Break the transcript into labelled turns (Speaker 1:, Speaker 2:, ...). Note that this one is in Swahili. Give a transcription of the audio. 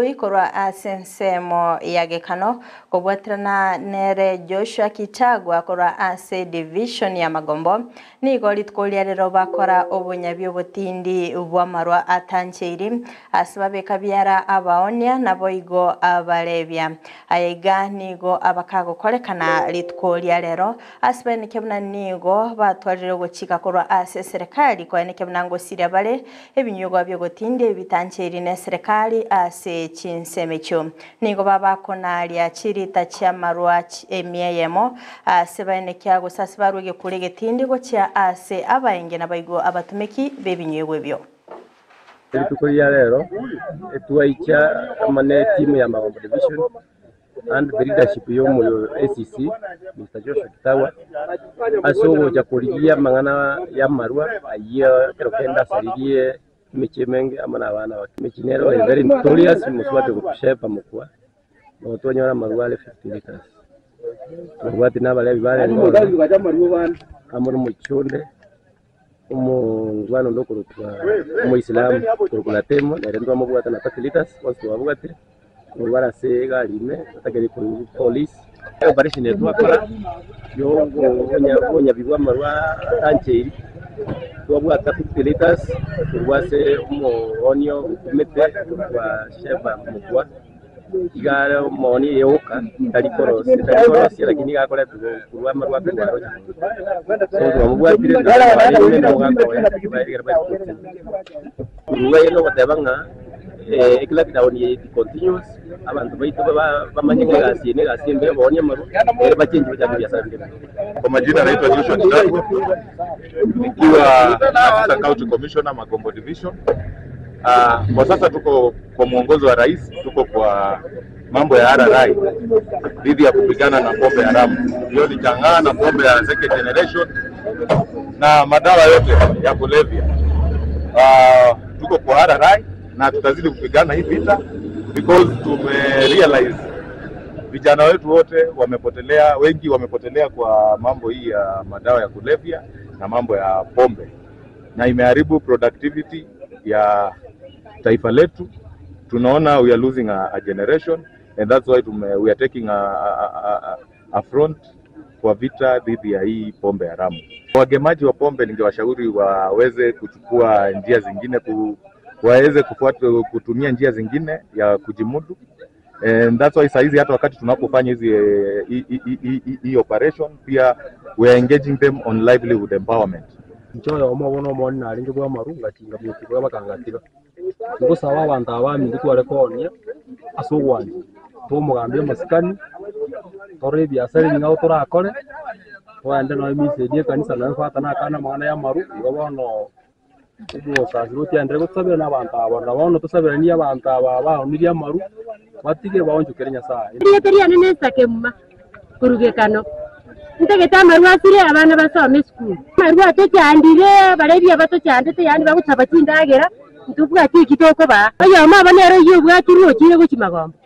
Speaker 1: asubuhi korwa asensemo ya Gekano kubwatirana nere Joshua Kitagwa korwa ase division ya Magombo nigo litkolia rero bakora obunyabi obutindi bwa marwa atancheiri asibabeka byara abaonia nabo igo abalebya ayiga nigo abakago kolekana litkolia rero asibene kebuna nigo batwarire gochika korwa ase serikali kwa ne kebuna ngo siria bale ebinyogwa byo gotinde bitancheiri ne serikali ase chinsemecho nigo baba konalia chirita cha marwa emiyemo asibene kyago sasibaruge kurege tindi go cha ase abaenge nabayigo abatumeki bebinyegwe byo
Speaker 2: tukoya rero tuwaicha amane timu ya Magombo division and the leadership yo mu ACC Mr. Joshua Kitagwa asogo ja kurigia mangana ya marwa ayiya kerokenda saririe michemenge amana abana bakimechinero very notorious muswate gushepa mukwa no tonyora marwa le 50 liters marwa tinabale bibale amuru muchonde ngwano ndoko mu Islam kulatemo nerendo amubwata na 30 liters once wabugate ngwara sega lime atakeri ku police operation yetu akora yo ngonya bigwa marwa tancheiri twabwata 50 liters turwase onyo mete kwa shefa mukwa igara moni yoka talikoro lakini gakora turwa marwa kwa so twabwa pire na mugako no batabanga ekila kidawoni continuous abantu baito bamanyika gasi mbere bonye maru bachenje bya sabi.
Speaker 3: Kwa majina naitwa Joshua Kitagwa nikiwa Assistant County Commissioner Magombo Division. Kwa sasa tuko kwa mwongozo wa rais, tuko kwa mambo ya RRI dhidi ya kupigana na pombe haramu. Hiyo ni chang'aa na pombe ya second generation na madawa yote ya kulevya. Tuko kwa RRI na tutazidi kupigana hii vita because tumerealize vijana wetu wote wamepotelea, wengi wamepotelea kwa mambo hii ya madawa ya kulevya na mambo ya pombe, na imeharibu productivity ya taifa letu. Tunaona we are losing a generation and that's why we are taking a front kwa vita dhidi ya hii pombe haramu. Wagemaji wa pombe ningewashauri waweze kuchukua njia zingine, waweze kutumia njia zingine ya kujimudu, and that's why saizi hata wakati tunapofanya hii operation pia we are engaging them on livelihood empowerment.
Speaker 2: Nchoyo omobono moni naringe bwa marunga tinga byokibwa bakangatira ngo sawa abantu abami nditware konya asogwani to mugambye masikani tore biasari ngao turakore wande no imisedie kanisa na fata na kana mwana ya maru ngobono ubu saziro tiandre gutsabira n'abantu abana bono tusabira ni abantu aba ni ya maru batige baonjo kerenya saa
Speaker 4: ndiye nene sakemma kurugekano ntegeta maru asire abana basome school maru atochandire barebya batochandete yani bagutsaba kindagera ntubwa kitoko ba ayo mabonero yubwa kiruo kire gukimagomba.